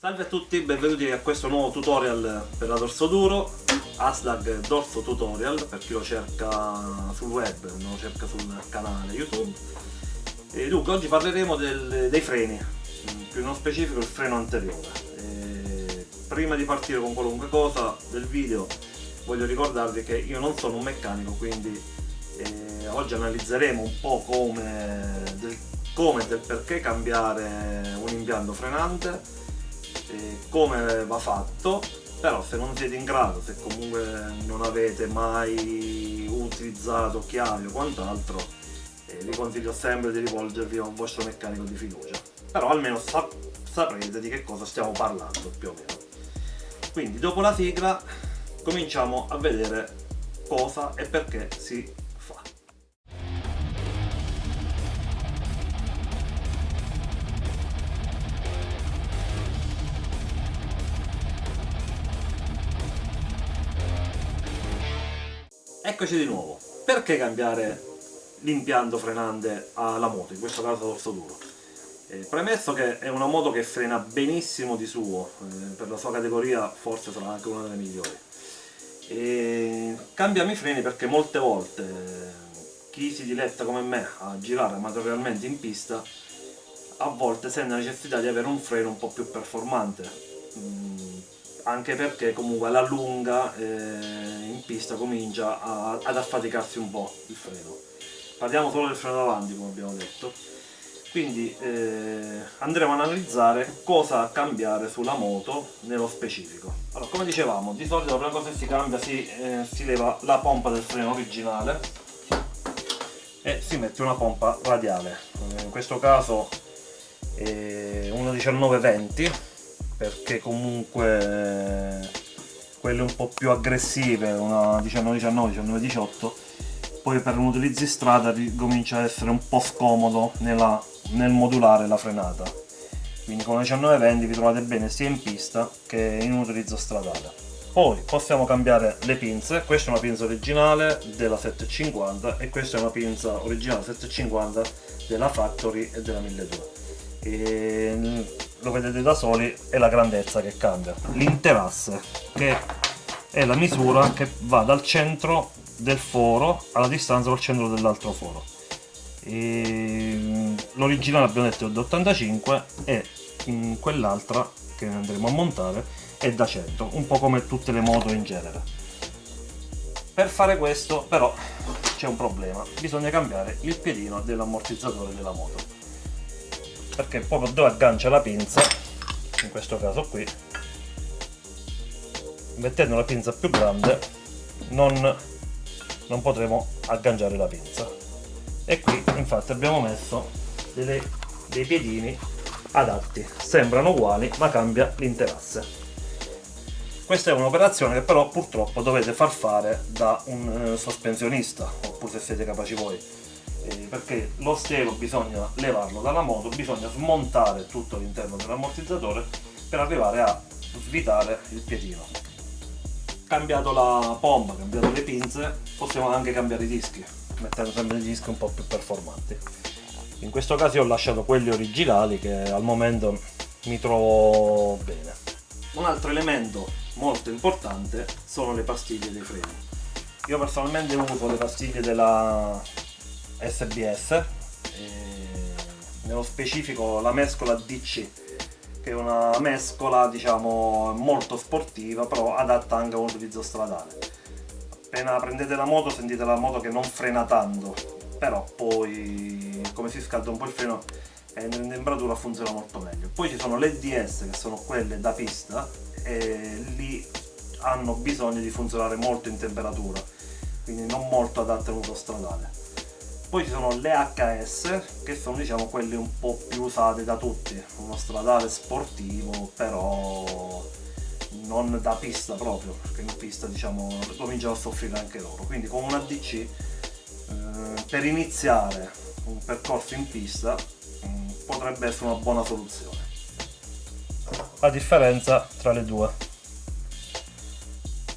Salve a tutti, benvenuti a questo nuovo tutorial per la dorso duro, Aslag Dorso Tutorial, per chi lo cerca sul web, non lo cerca sul canale YouTube. E dunque oggi parleremo dei freni, più nello specifico il freno anteriore. Prima di partire con qualunque cosa del video voglio ricordarvi che io non sono un meccanico, quindi oggi analizzeremo un po' come e del perché cambiare un impianto frenante, come va fatto. Però se non siete in grado, se comunque non avete mai utilizzato chiavi o quant'altro, vi consiglio sempre di rivolgervi a un vostro meccanico di fiducia, però almeno saprete di che cosa stiamo parlando più o meno. Quindi dopo la sigla cominciamo a vedere cosa e perché si fa. Eccoci di nuovo. Perché cambiare l'impianto frenante alla moto, in questo caso dorso duro? Premesso che è una moto che frena benissimo di suo, per la sua categoria forse sarà anche una delle migliori. Cambiamo i freni perché molte volte chi si diletta come me a girare amatorialmente in pista a volte sente la necessità di avere un freno un po' più performante, anche perché comunque alla lunga in pista comincia ad affaticarsi un po' il freno. Parliamo solo del freno davanti, come abbiamo detto. Quindi andremo ad analizzare cosa cambiare sulla moto nello specifico. Allora, come dicevamo, di solito la prima cosa che si cambia, si leva la pompa del freno originale e si mette una pompa radiale. In questo caso una 1920, perché comunque quelle un po' più aggressive, una 1919, 1918, poi per un utilizzo in strada comincia a essere un po' scomodo nel modulare la frenata. Quindi con la 1920 vi trovate bene sia in pista che in un utilizzo stradale. Poi possiamo cambiare le pinze. Questa è una pinza originale della 750 e questa è una pinza originale 750 della Factory e della 1200. E lo vedete da soli, è la grandezza che cambia. L'interasse, che è la misura che va dal centro del foro alla distanza col centro dell'altro foro. L'originale abbiamo detto è da 85 e in quell'altra che andremo a montare è da 100, un po' come tutte le moto in genere. Per fare questo però c'è un problema: bisogna cambiare il piedino dell'ammortizzatore della moto, perché proprio dove aggancia la pinza, in questo caso qui, mettendo la pinza più grande non potremo agganciare la pinza. E qui infatti abbiamo messo dei piedini adatti, sembrano uguali ma cambia l'interasse. Questa è un'operazione che però purtroppo dovete far fare da un sospensionista, oppure se siete capaci voi, perché lo stelo bisogna levarlo dalla moto, bisogna smontare tutto l'interno dell'ammortizzatore per arrivare a svitare il piedino. Cambiato la pompa, cambiato le pinze, possiamo anche cambiare i dischi, mettendo sempre dei dischi un po' più performanti. In questo caso io ho lasciato quelli originali, che al momento mi trovo bene. Un altro elemento molto importante sono le pastiglie dei freni. Io personalmente uso le pastiglie della SBS, nello specifico la mescola DC, che è una mescola diciamo molto sportiva, però adatta anche a un utilizzo stradale. Appena prendete la moto sentite la moto che non frena tanto, però poi come si scalda un po' il freno in temperatura funziona molto meglio. Poi ci sono le DS, che sono quelle da pista, e lì hanno bisogno di funzionare molto in temperatura, quindi non molto adatte all'uso stradale. Poi ci sono le HS, che sono diciamo quelle un po' più usate da tutti, uno stradale sportivo, però non da pista proprio, perché in pista diciamo cominciano a soffrire anche loro. Quindi con una DC per iniziare un percorso in pista potrebbe essere una buona soluzione. La differenza tra le due: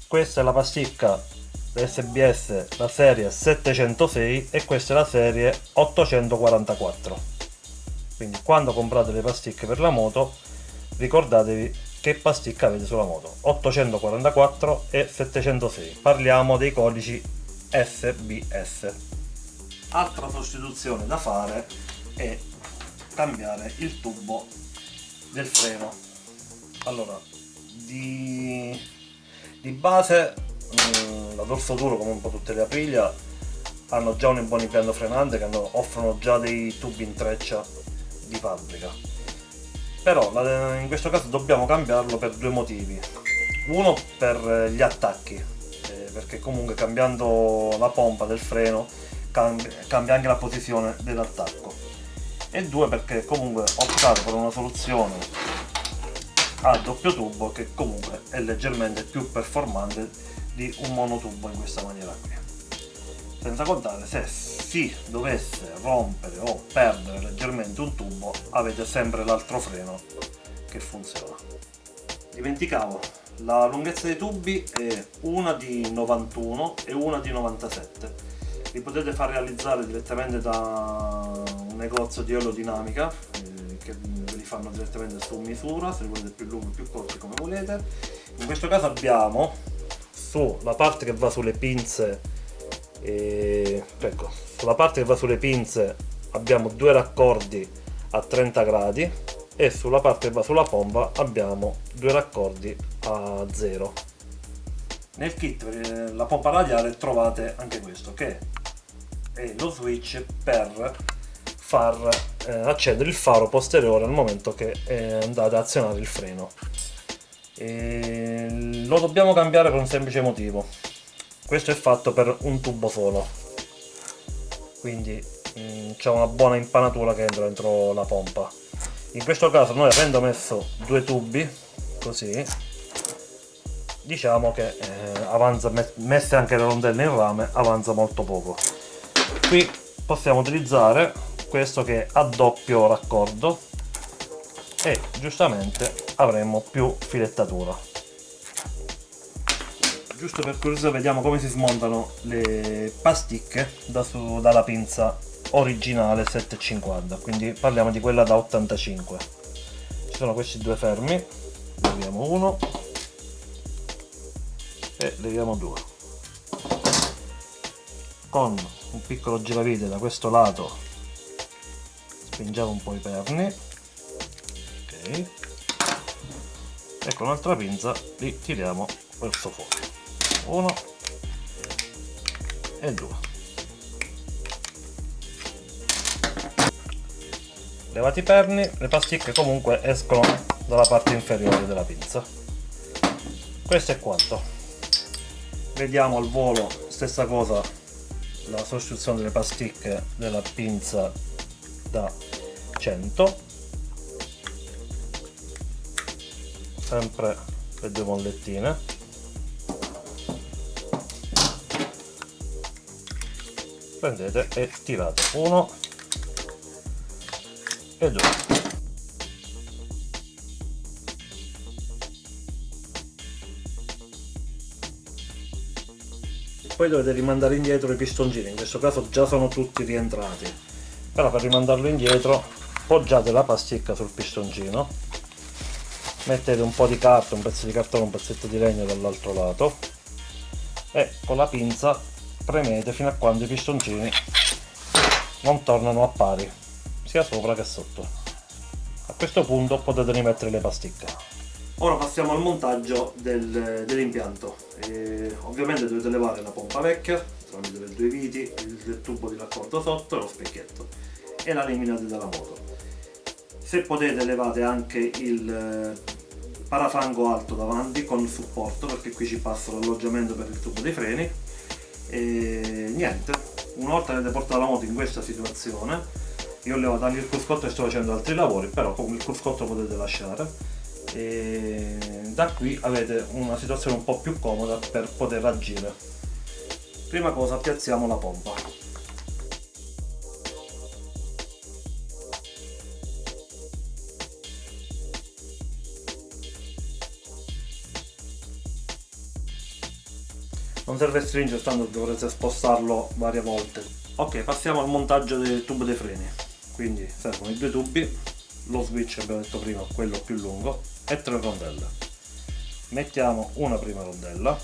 questa è la pasticca SBS, la serie 706, e questa è la serie 844. Quindi quando comprate le pasticche per la moto ricordatevi che pasticca avete sulla moto, 844 e 706, parliamo dei codici SBS. Altra sostituzione da fare è cambiare il tubo del freno. Allora, di base la Dorso Duro, come un po' tutte le Aprilia, hanno già un buon impianto frenante che offrono già dei tubi in treccia di fabbrica, però in questo caso dobbiamo cambiarlo per due motivi. Uno, per gli attacchi, perché comunque cambiando la pompa del freno cambia anche la posizione dell'attacco, e due, perché comunque ho optato per una soluzione a doppio tubo che comunque è leggermente più performante di un monotubo in questa maniera qui. Senza contare, se si dovesse rompere o perdere leggermente un tubo, avete sempre l'altro freno che funziona. Dimenticavo, la lunghezza dei tubi è una di 91 e una di 97. Li potete far realizzare direttamente da un negozio di aerodinamica, che ve li fanno direttamente su misura, se li volete più lunghi o più corti come volete. In questo caso abbiamo sulla parte che va sulle pinze, ecco, sulla parte che va sulle pinze abbiamo due raccordi a 30 gradi e sulla parte che va sulla pompa abbiamo due raccordi a 0. Nel kit per la pompa radiale trovate anche questo, che è lo switch per far accendere il faro posteriore al momento che andate ad azionare il freno. Lo dobbiamo cambiare per un semplice motivo: questo è fatto per un tubo solo, quindi c'è una buona impanatura che entra dentro la pompa. In questo caso noi, avendo messo due tubi così, diciamo che avanza, messe anche le rondelle in rame, avanza molto poco. Qui possiamo utilizzare questo che è a doppio raccordo e giustamente avremo più filettatura. Giusto per curiosità, vediamo come si smontano le pasticche dalla pinza originale 750, quindi parliamo di quella da 85. Ci sono questi due fermi, leviamo uno e leviamo due. Con un piccolo giravite da questo lato spingiamo un po' i perni, ok, e con un'altra pinza li tiriamo verso fuori, 1 e 2. Levati i perni, le pasticche comunque escono dalla parte inferiore della pinza. Questo è quanto. Vediamo al volo, stessa cosa, la sostituzione delle pasticche della pinza da 100, sempre le due mollettine, prendete e tirate 1 e 2. Poi dovete rimandare indietro i pistoncini, in questo caso già sono tutti rientrati, però per rimandarlo indietro poggiate la pasticca sul pistoncino, mettete un po' di carta, un pezzo di cartone, un pezzetto di legno dall'altro lato e con la pinza premete fino a quando i pistoncini non tornano a pari, sia sopra che sotto. A questo punto potete rimettere le pasticche. Ora passiamo al montaggio dell'impianto. Ovviamente dovete levare la pompa vecchia tramite le due viti, il tubo di raccordo sotto e lo specchietto, e la eliminate dalla moto. Se potete levate anche il parafango alto davanti con supporto, perché qui ci passa l'alloggiamento per il tubo dei freni. E niente, una volta che avete portato la moto in questa situazione, io ho levato anche il cruscotto e sto facendo altri lavori, però comunque il cruscotto potete lasciare, e da qui avete una situazione un po' più comoda per poter agire. Prima cosa, piazziamo la pompa. Non serve stringere, tanto dovrete spostarlo varie volte. Ok, passiamo al montaggio del tubo dei freni. Quindi servono i due tubi, lo switch abbiamo detto prima, quello più lungo, e 3 rondelle. Mettiamo una prima rondella,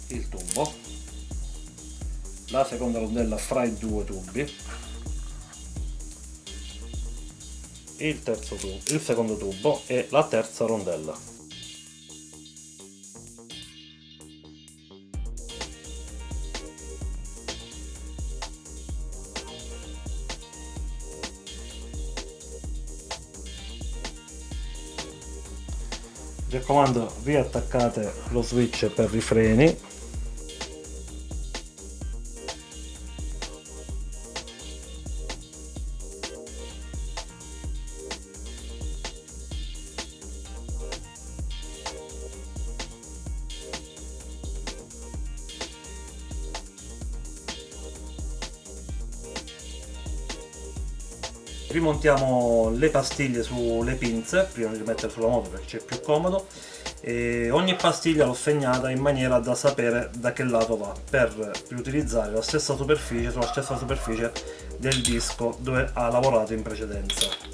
il tubo, la seconda rondella fra i due tubi, il secondo tubo e la terza rondella. Mi raccomando, riattaccate lo switch per i freni. Rimontiamo le pastiglie sulle pinze prima di mettere sulla moto perché c'è più comodo, e ogni pastiglia l'ho segnata in maniera da sapere da che lato va, per riutilizzare la stessa superficie sulla stessa superficie del disco dove ha lavorato in precedenza.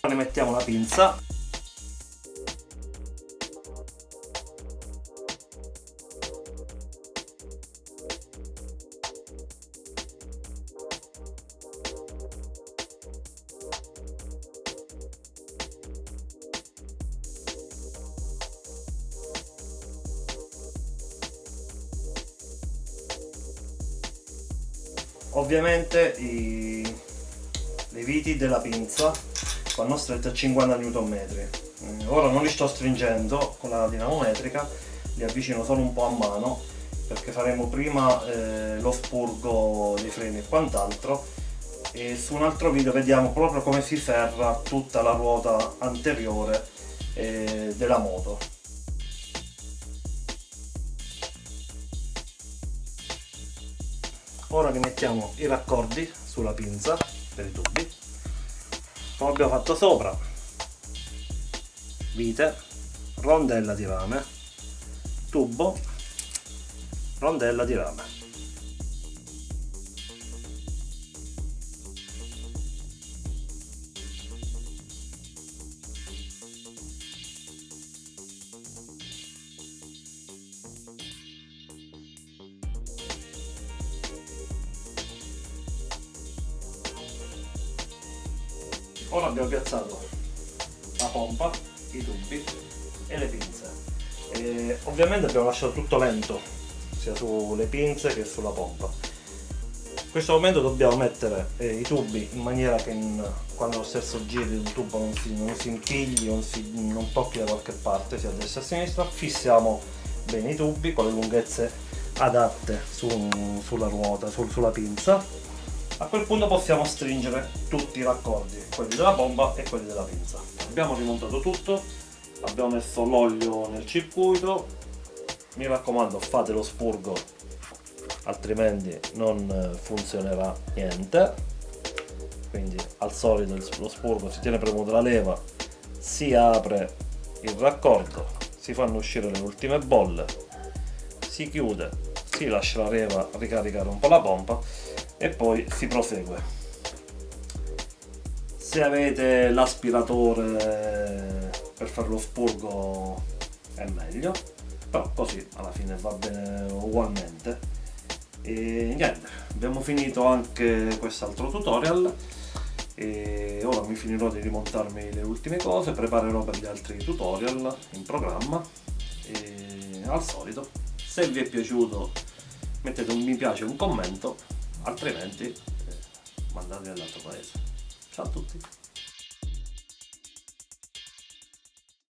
Ne mettiamo la pinza, ovviamente le viti della pinza vanno stretti a 50 Nm. Ora non li sto stringendo con la dinamometrica, li avvicino solo un po' a mano perché faremo prima lo spurgo dei freni e quant'altro, e su un altro video vediamo proprio come si serra tutta la ruota anteriore della moto. Ora rimettiamo i raccordi sulla pinza per i tubi, come abbiamo fatto sopra: vite, rondella di rame, tubo, rondella di rame. Ora abbiamo piazzato la pompa, i tubi e le pinze. Ovviamente abbiamo lasciato tutto lento, sia sulle pinze che sulla pompa. In questo momento dobbiamo mettere i tubi in maniera che quando lo stesso giro di un tubo non si impigli, non tocchi da qualche parte, sia a destra che a sinistra. Fissiamo bene i tubi con le lunghezze adatte sulla ruota, sulla pinza. A quel punto possiamo stringere tutti i raccordi, quelli della pompa e quelli della pinza. Abbiamo rimontato tutto, abbiamo messo l'olio nel circuito. Mi raccomando, fate lo spurgo, altrimenti non funzionerà niente. Quindi al solito lo spurgo si tiene premuta la leva, si apre il raccordo, si fanno uscire le ultime bolle, si chiude, si lascia la leva ricaricare un po' la pompa e poi si prosegue. Se avete l'aspiratore per fare lo spurgo è meglio, però così alla fine va bene ugualmente. E niente, abbiamo finito anche quest'altro tutorial e ora mi finirò di rimontarmi le ultime cose, preparerò per gli altri tutorial in programma. E al solito, se vi è piaciuto mettete un mi piace e un commento, altrimenti mandate nell'altro paese. Ciao a tutti!